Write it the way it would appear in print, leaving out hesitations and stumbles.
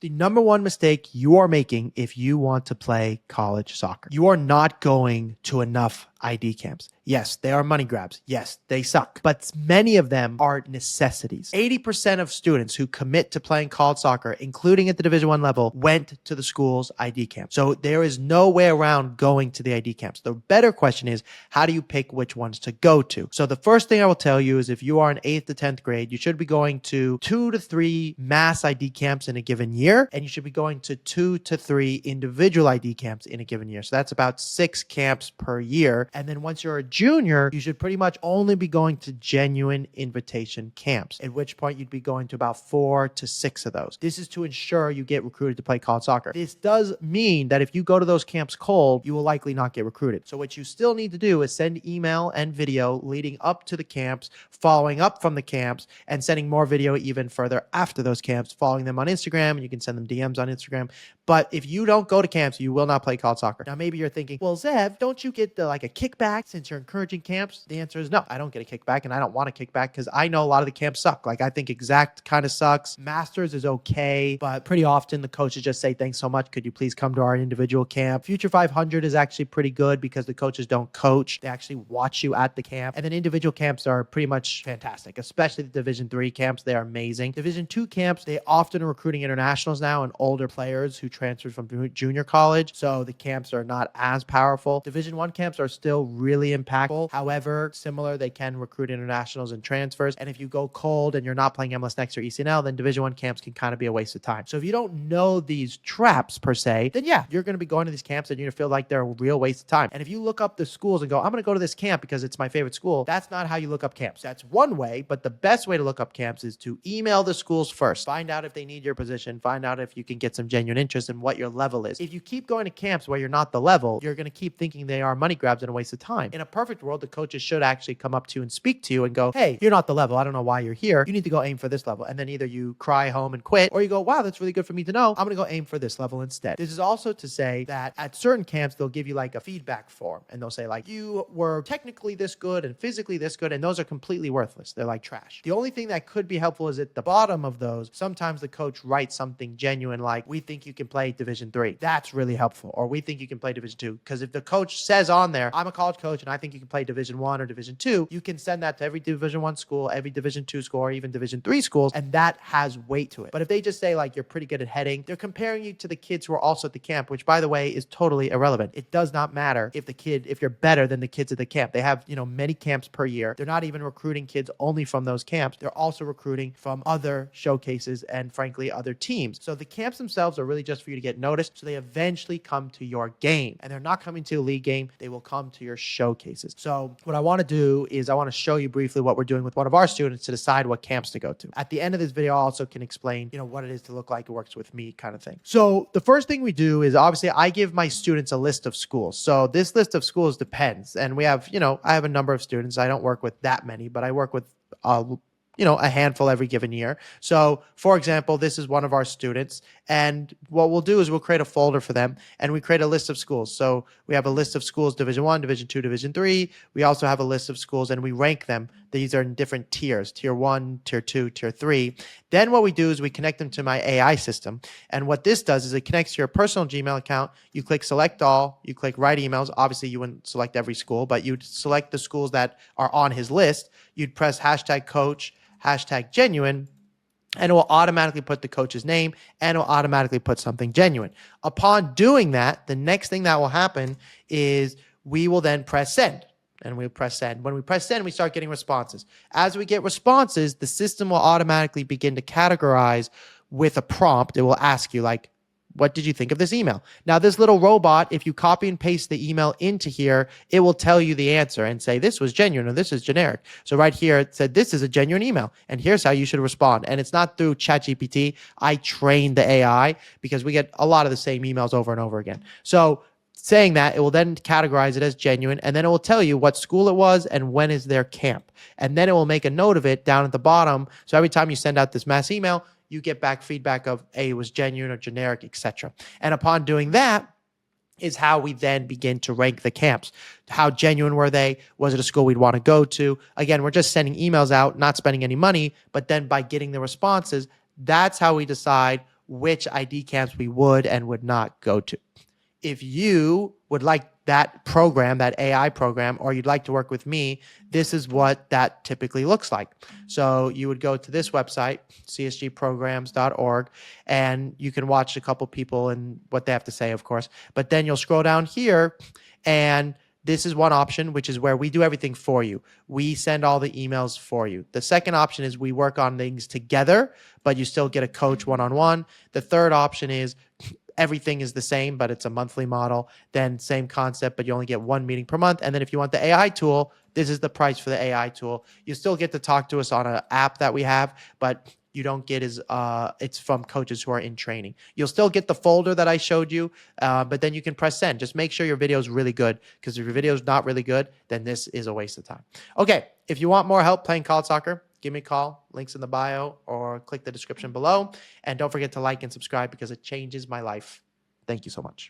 The number one mistake you are making if you want to play college soccer, you are not going to enough ID camps. Yes, they are money grabs. Yes, they suck. But many of them are necessities. 80% of students who commit to playing college soccer, including at the Division I level, went to the school's ID camp. So there is no way around going to the ID camps. The better question is, how do you pick which ones to go to? So the first thing I will tell you is if you are in 8th to 10th grade, you should be going to 2 to 3 mass ID camps in a given year, and you should be going to 2 to 3 individual ID camps in a given year. So that's about 6 camps per year. And then once you're a junior, you should pretty much only be going to genuine invitation camps, at which point you'd be going to about 4 to 6 of those. This is to ensure you get recruited to play college soccer. This does mean that if you go to those camps cold, you will likely not get recruited. So what you still need to do is send email and video leading up to the camps, following up from the camps, and sending more video even further after those camps, following them on Instagram, and you can send them DMs on Instagram. But if you don't go to camps, you will not play college soccer. Now, maybe you're thinking, well, Zev, don't you get a kickback since you're encouraging camps? The answer is no, I don't get a kickback, and I don't want a kickback because I know a lot of the camps suck. I think Exact kind of sucks. Masters is okay, but pretty often the coaches just say, thanks so much. Could you please come to our individual camp? Future 500 is actually pretty good because the coaches don't coach. They actually watch you at the camp. And then individual camps are pretty much fantastic, especially the Division III camps. They are amazing. Division II camps, they often are recruiting internationals now and older players who transferred from junior college. So the camps are not as powerful. Division I camps are still really impactful. However, similar, they can recruit internationals and transfers. And if you go cold and you're not playing MLS Next or ECNL, then Division I camps can kind of be a waste of time. So if you don't know these traps per se, then yeah, you're going to be going to these camps and you're going to feel like they're a real waste of time. And if you look up the schools and go, I'm going to go to this camp because it's my favorite school, that's not how you look up camps. That's one way, but the best way to look up camps is to email the schools first. Find out if they need your position. Find out if you can get some genuine interest and what your level is. If you keep going to camps where you're not the level, you're going to keep thinking they are money grabs and a waste of time. In a perfect world, the coaches should actually come up to you and speak to you and go, hey, you're not the level. I don't know why you're here. You need to go aim for this level. And then either you cry home and quit, or you go, wow, that's really good for me to know. I'm going to go aim for this level instead. This is also to say that at certain camps, they'll give you a feedback form and they'll say you were technically this good and physically this good. And those are completely worthless. They're like trash. The only thing that could be helpful is at the bottom of those, sometimes the coach writes something genuine like, we think you can play Division III. That's really helpful. Or we think you can play Division II. Because if the coach says on there, I'm a college coach and I think you can play Division I or Division II, you can send that to every Division I school, every Division II school, or even Division III schools, and that has weight to it. But if they just say you're pretty good at heading, they're comparing you to the kids who are also at the camp, which by the way is totally irrelevant. It does not matter if you're better than the kids at the camp. They have, many camps per year. They're not even recruiting kids only from those camps. They're also recruiting from other showcases and frankly other teams. So the camps themselves are really just for you to get noticed. So they eventually come to your game, and they're not coming to a league game. They will come to your showcases. So what I want to do is I want to show you briefly what we're doing with one of our students to decide what camps to go to. At the end of this video, I also can explain, what it is to look like it works with me kind of thing. So the first thing we do is obviously I give my students a list of schools. So this list of schools depends. And we have, I have a number of students. I don't work with that many, but I work with a handful every given year. So for example, this is one of our students, and what we'll do is we'll create a folder for them and we create a list of schools. So we have a list of schools, Division I, Division II, Division III. We also have a list of schools and we rank them. These are in different tiers, tier 1, tier 2, tier 3. Then what we do is we connect them to my AI system. And what this does is it connects to your personal Gmail account. You click select all, you click write emails. Obviously you wouldn't select every school, but you'd select the schools that are on his list. You'd press #coach, #genuine, and it will automatically put the coach's name and it will automatically put something genuine. Upon doing that, the next thing that will happen is we will then press send. And we press send. When we press send, we start getting responses. As we get responses, the system will automatically begin to categorize with a prompt. It will ask you what did you think of this email? Now, this little robot, if you copy and paste the email into here, it will tell you the answer and say, this was genuine or this is generic. So right here, it said, this is a genuine email and here's how you should respond. And it's not through ChatGPT. I trained the AI because we get a lot of the same emails over and over again. So saying that, it will then categorize it as genuine, and then it will tell you what school it was and when is their camp. And then it will make a note of it down at the bottom. So every time you send out this mass email, you get back feedback of, hey, it was genuine or generic, etc. And upon doing that is how we then begin to rank the camps. How genuine were they? Was it a school we'd want to go to? Again, we're just sending emails out, not spending any money, but then by getting the responses, that's how we decide which ID camps we would and would not go to. If you would like that program, that AI program, or you'd like to work with me, this is what that typically looks like. So you would go to this website, csgprograms.org, and you can watch a couple people and what they have to say, of course. But then you'll scroll down here, and this is one option, which is where we do everything for you. We send all the emails for you. The second option is we work on things together, but you still get a coach one-on-one. The third option is everything is the same, but it's a monthly model. Then same concept, but you only get one meeting per month. And then if you want the AI tool, this is the price for the AI tool. You still get to talk to us on an app that we have, but you don't get as it's from coaches who are in training. You'll still get the folder that I showed you, but then you can press send. Just make sure your video is really good, because if your video is not really good, then this is a waste of time. Okay, if you want more help playing college soccer, give me a call. Links in the bio, or click the description below. And don't forget to like and subscribe, because it changes my life. Thank you so much.